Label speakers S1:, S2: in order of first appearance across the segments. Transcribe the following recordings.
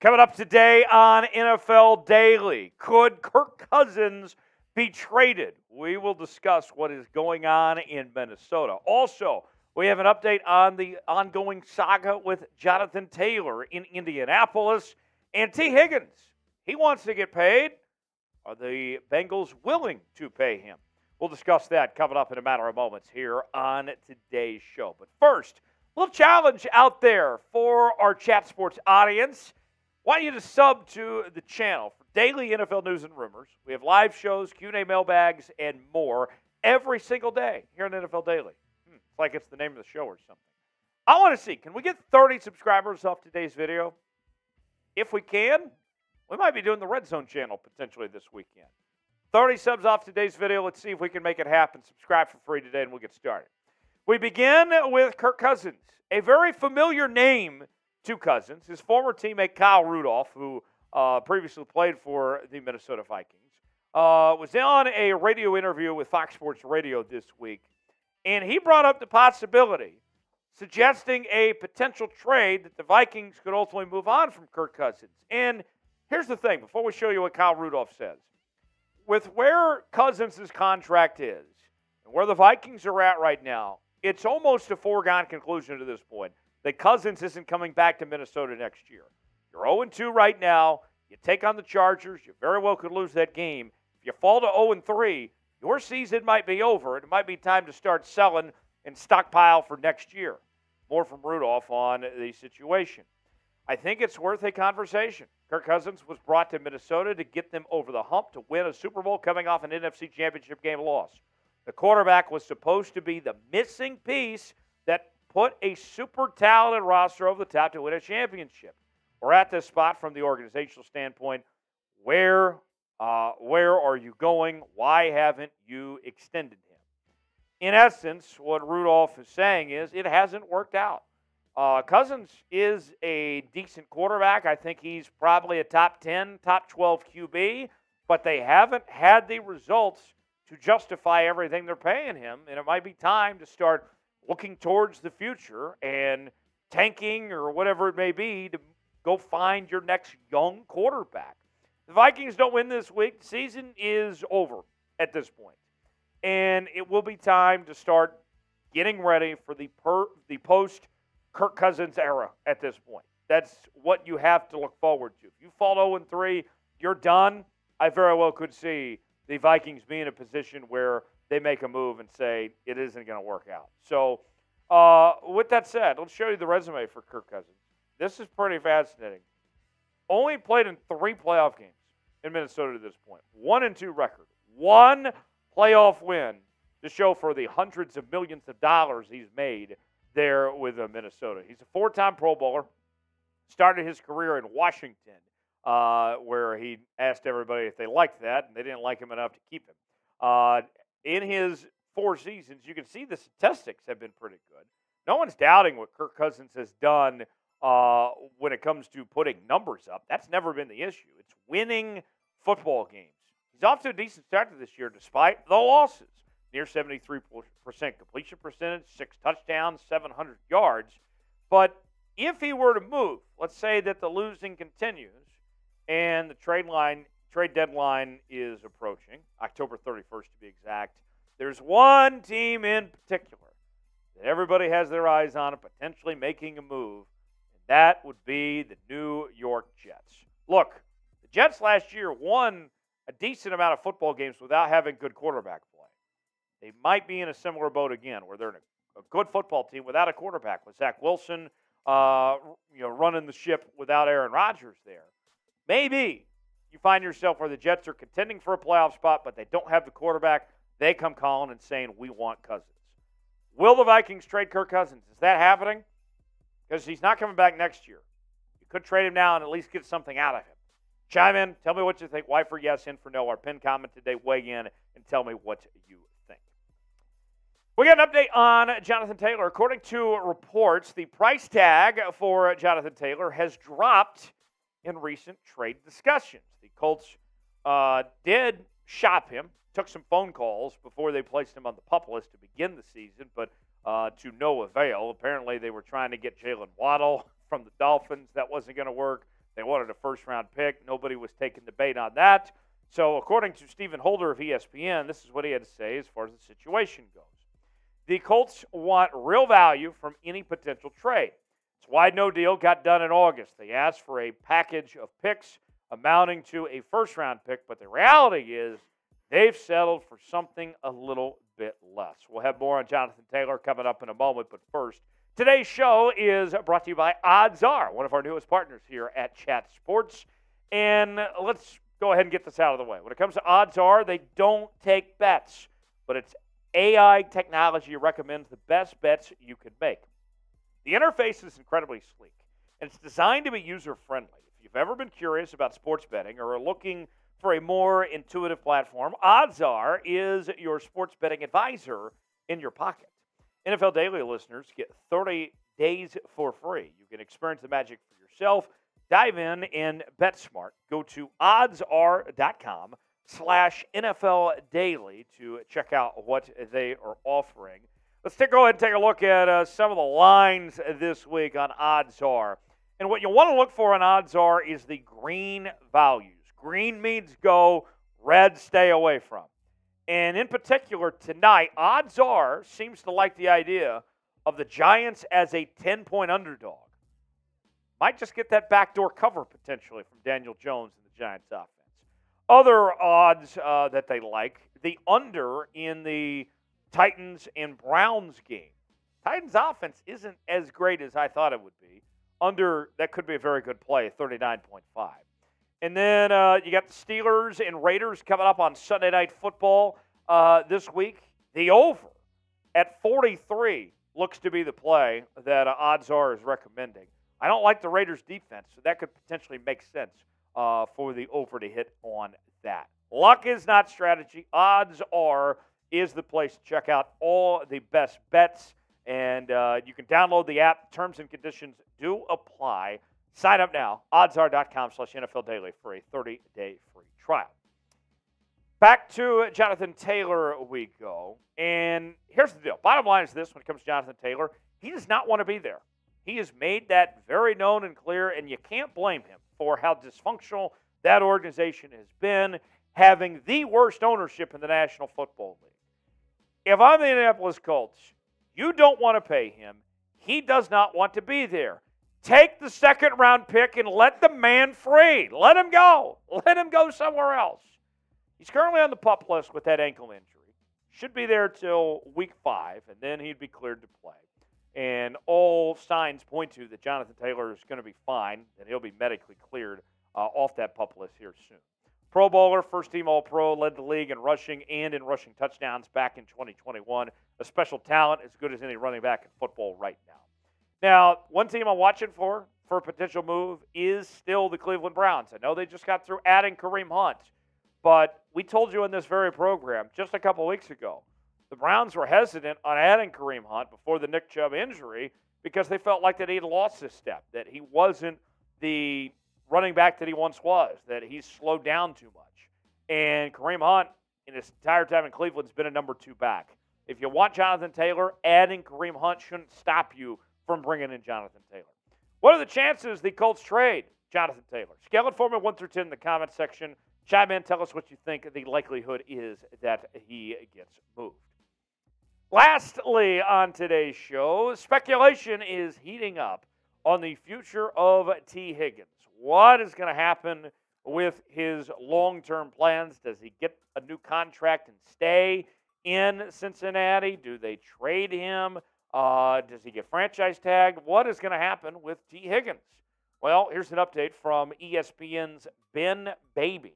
S1: Coming up today on NFL Daily, could Kirk Cousins be traded? We will discuss what is going on in Minnesota. Also, we have an update on the ongoing saga with Jonathan Taylor in Indianapolis and Tee Higgins. He wants to get paid. Are the Bengals willing to pay him? We'll discuss that coming up in a matter of moments here on today's show. But first, a little challenge out there for our Chat Sports audience. I want you to sub to the channel for daily NFL news and rumors. We have live shows, Q&A mailbags, and more every single day here on NFL Daily. It's like it's the name of the show or something. I want to see, can we get 30 subscribers off today's video? If we can, we might be doing the Red Zone channel potentially this weekend. 30 subs off today's video. Let's see if we can make it happen. Subscribe for free today, and we'll get started. We begin with Kirk Cousins, a very familiar name to Cousins. His former teammate Kyle Rudolph, who previously played for the Minnesota Vikings, was on a radio interview with Fox Sports Radio this week, and he brought up the possibility, suggesting a potential trade that the Vikings could ultimately move on from Kirk Cousins. And here's the thing, before we show you what Kyle Rudolph says. With where Cousins' contract is and where the Vikings are at right now, it's almost a foregone conclusion to this point that Cousins isn't coming back to Minnesota next year. You're 0-2 right now. You take on the Chargers. You very well could lose that game. If you fall to 0-3, your season might be over. It might be time to start selling and stockpile for next year. More from Rudolph on the situation. I think it's worth a conversation. Kirk Cousins was brought to Minnesota to get them over the hump to win a Super Bowl coming off an NFC Championship game loss. The quarterback was supposed to be the missing piece that put a super talented roster over the top to win a championship. We're at this spot from the organizational standpoint. Where are you going? Why haven't you extended him? In essence, what Rudolph is saying is it hasn't worked out. Cousins is a decent quarterback. I think he's probably a top 10, top 12 QB, but they haven't had the results to justify everything they're paying him, and it might be time to start looking towards the future and tanking or whatever it may be to go find your next young quarterback. The Vikings don't win this week. The season is over at this point. And it will be time to start getting ready for the post-Kirk Cousins era at this point. That's what you have to look forward to. If you fall 0-3, you're done. I very well could see the Vikings be in a position where they make a move and say it isn't going to work out. So with that said, let's show you the resume for Kirk Cousins. This is pretty fascinating. Only played in 3 playoff games in Minnesota to this point. 1-2 record. 1 playoff win to show for the hundreds of millions of dollars he's made there with Minnesota. He's a 4-time Pro Bowler. Started his career in Washington, where he asked everybody if they liked that, and they didn't like him enough to keep him. In his 4 seasons, you can see the statistics have been pretty good. No one's doubting what Kirk Cousins has done when it comes to putting numbers up. That's never been the issue. It's winning football games. He's off to a decent start to this year despite the losses. Near 73% completion percentage, 6 touchdowns, 700 yards. But if he were to move, let's say that the losing continues and the trade deadline is approaching, October 31st to be exact, there's one team in particular that everybody has their eyes on and potentially making a move, and that would be the New York Jets. Look, the Jets last year won a decent amount of football games without having good quarterback play. They might be in a similar boat again, where they're a good football team without a quarterback, with Zach Wilson running the ship without Aaron Rodgers there. Maybe you find yourself where the Jets are contending for a playoff spot, but they don't have the quarterback. They come calling and saying, we want Cousins. Will the Vikings trade Kirk Cousins? Is that happening? Because he's not coming back next year. You could trade him now and at least get something out of him. Chime in. Tell me what you think. Y for yes, in for no. Our pinned comment today. Weigh in and tell me what you think. We got an update on Jonathan Taylor. According to reports, the price tag for Jonathan Taylor has dropped in recent trade discussions. The Colts did shop him, took some phone calls before they placed him on the PUP list to begin the season, but to no avail. Apparently, they were trying to get Jalen Waddle from the Dolphins. That wasn't going to work. They wanted a first-round pick. Nobody was taking the bait on that. So according to Stephen Holder of ESPN, this is what he had to say as far as the situation goes. The Colts want real value from any potential trade. It's why no deal got done in August. They asked for a package of picks amounting to a first-round pick, but the reality is they've settled for something a little bit less. We'll have more on Jonathan Taylor coming up in a moment, but first, today's show is brought to you by Odds Are, one of our newest partners here at Chat Sports. And let's go ahead and get this out of the way. When it comes to Odds Are, they don't take bets, but it's AI technology recommends the best bets you could make. The interface is incredibly sleek, and it's designed to be user-friendly. If you've ever been curious about sports betting or are looking for a more intuitive platform, Odds Are is your sports betting advisor in your pocket. NFL Daily listeners get 30 days for free. You can experience the magic for yourself. Dive in and bet smart. Go to oddsr.com/NFL Daily to check out what they are offering. Let's go ahead and take a look at some of the lines this week on Odds Are. And what you want to look for on Odds Are is the green values. Green means go, red stay away from. And in particular tonight, Odds Are seems to like the idea of the Giants as a 10-point underdog. Might just get that backdoor cover potentially from Daniel Jones and the Giants offense. Other odds that they like, the under in the Titans and Browns game. Titans offense isn't as great as I thought it would be. Under, that could be a very good play, 39.5. And then you got the Steelers and Raiders coming up on Sunday Night Football this week. The over at 43 looks to be the play that Odds Are is recommending. I don't like the Raiders' defense, so that could potentially make sense for the over to hit on that. Luck is not strategy. Odds Are is the place to check out all the best bets. And you can download the app. Terms and conditions do apply. Sign up now. oddsr.com/NFL Daily for a 30-day free trial. Back to Jonathan Taylor we go. And here's the deal. Bottom line is this when it comes to Jonathan Taylor. He does not want to be there. He has made that very known and clear, and you can't blame him for how dysfunctional that organization has been, having the worst ownership in the National Football League. If I'm the Indianapolis Colts, you don't want to pay him. He does not want to be there. Take the second-round pick and let the man free. Let him go. Let him go somewhere else. He's currently on the PUP list with that ankle injury. Should be there till week 5, and then he'd be cleared to play. And all signs point to that Jonathan Taylor is going to be fine, and he'll be medically cleared off that PUP list here soon. Pro Bowler, first-team All-Pro, led the league in rushing and in rushing touchdowns back in 2021. A special talent as good as any running back in football right now. Now, one team I'm watching for a potential move is still the Cleveland Browns. I know they just got through adding Kareem Hunt, but we told you in this very program just a couple weeks ago, the Browns were hesitant on adding Kareem Hunt before the Nick Chubb injury because they felt like that he had lost his step, that he wasn't the running back that he once was, that he's slowed down too much. And Kareem Hunt, in his entire time in Cleveland, has been a number 2 back. If you want Jonathan Taylor, adding Kareem Hunt shouldn't stop you from bringing in Jonathan Taylor. What are the chances the Colts trade Jonathan Taylor? Scale it for me 1 through 10 in the comment section. Chime in, tell us what you think the likelihood is that he gets moved. Lastly on today's show, speculation is heating up on the future of Tee Higgins. What is going to happen with his long-term plans? Does he get a new contract and stay in Cincinnati? Do they trade him? Does he get franchise tagged? What is going to happen with Tee Higgins? Well, here's an update from ESPN's Ben Baby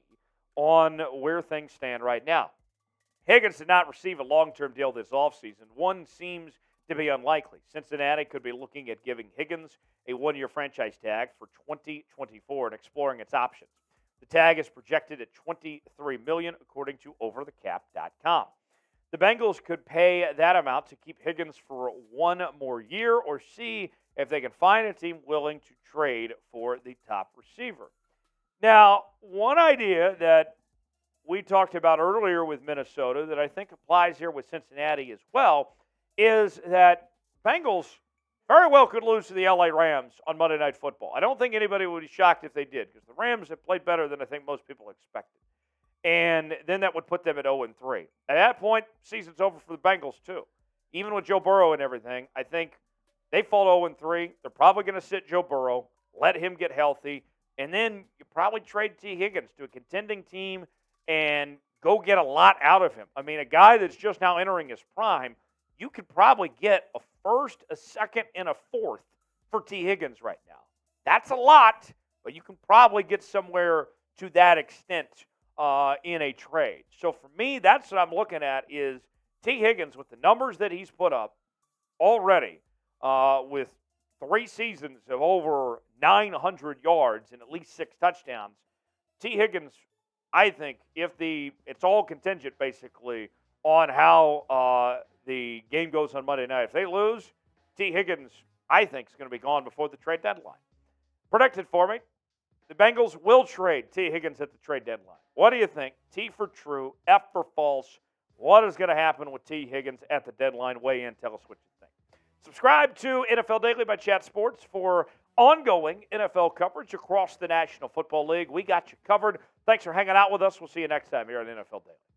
S1: on where things stand right now. Higgins did not receive a long-term deal this offseason. One seems to be unlikely. Cincinnati could be looking at giving Higgins a 1-year franchise tag for 2024 and exploring its options. The tag is projected at $23 million, according to OverTheCap.com. The Bengals could pay that amount to keep Higgins for 1 more year or see if they can find a team willing to trade for the top receiver. Now, one idea that we talked about earlier with Minnesota that I think applies here with Cincinnati as well is that Bengals very well could lose to the LA Rams on Monday Night Football. I don't think anybody would be shocked if they did because the Rams have played better than I think most people expected. And then that would put them at 0-3. At that point, season's over for the Bengals too. Even with Joe Burrow and everything, I think they fall 0-3. They're probably going to sit Joe Burrow, let him get healthy, and then you probably trade Tee Higgins to a contending team and go get a lot out of him. I mean, a guy that's just now entering his prime, you could probably get a first, a second, and a fourth for Tee Higgins right now. That's a lot, but you can probably get somewhere to that extent in a trade. So for me, that's what I'm looking at is Tee Higgins with the numbers that he's put up already with 3 seasons of over 900 yards and at least 6 touchdowns. Tee Higgins, I think, it's all contingent basically on how the game goes on Monday night. If they lose, Tee Higgins, I think, is going to be gone before the trade deadline. Predicted for me, the Bengals will trade Tee Higgins at the trade deadline. What do you think? T for true, F for false. What is going to happen with Tee Higgins at the deadline? Weigh in. Tell us what you think. Subscribe to NFL Daily by Chat Sports for ongoing NFL coverage across the National Football League. We got you covered. Thanks for hanging out with us. We'll see you next time here on NFL Daily.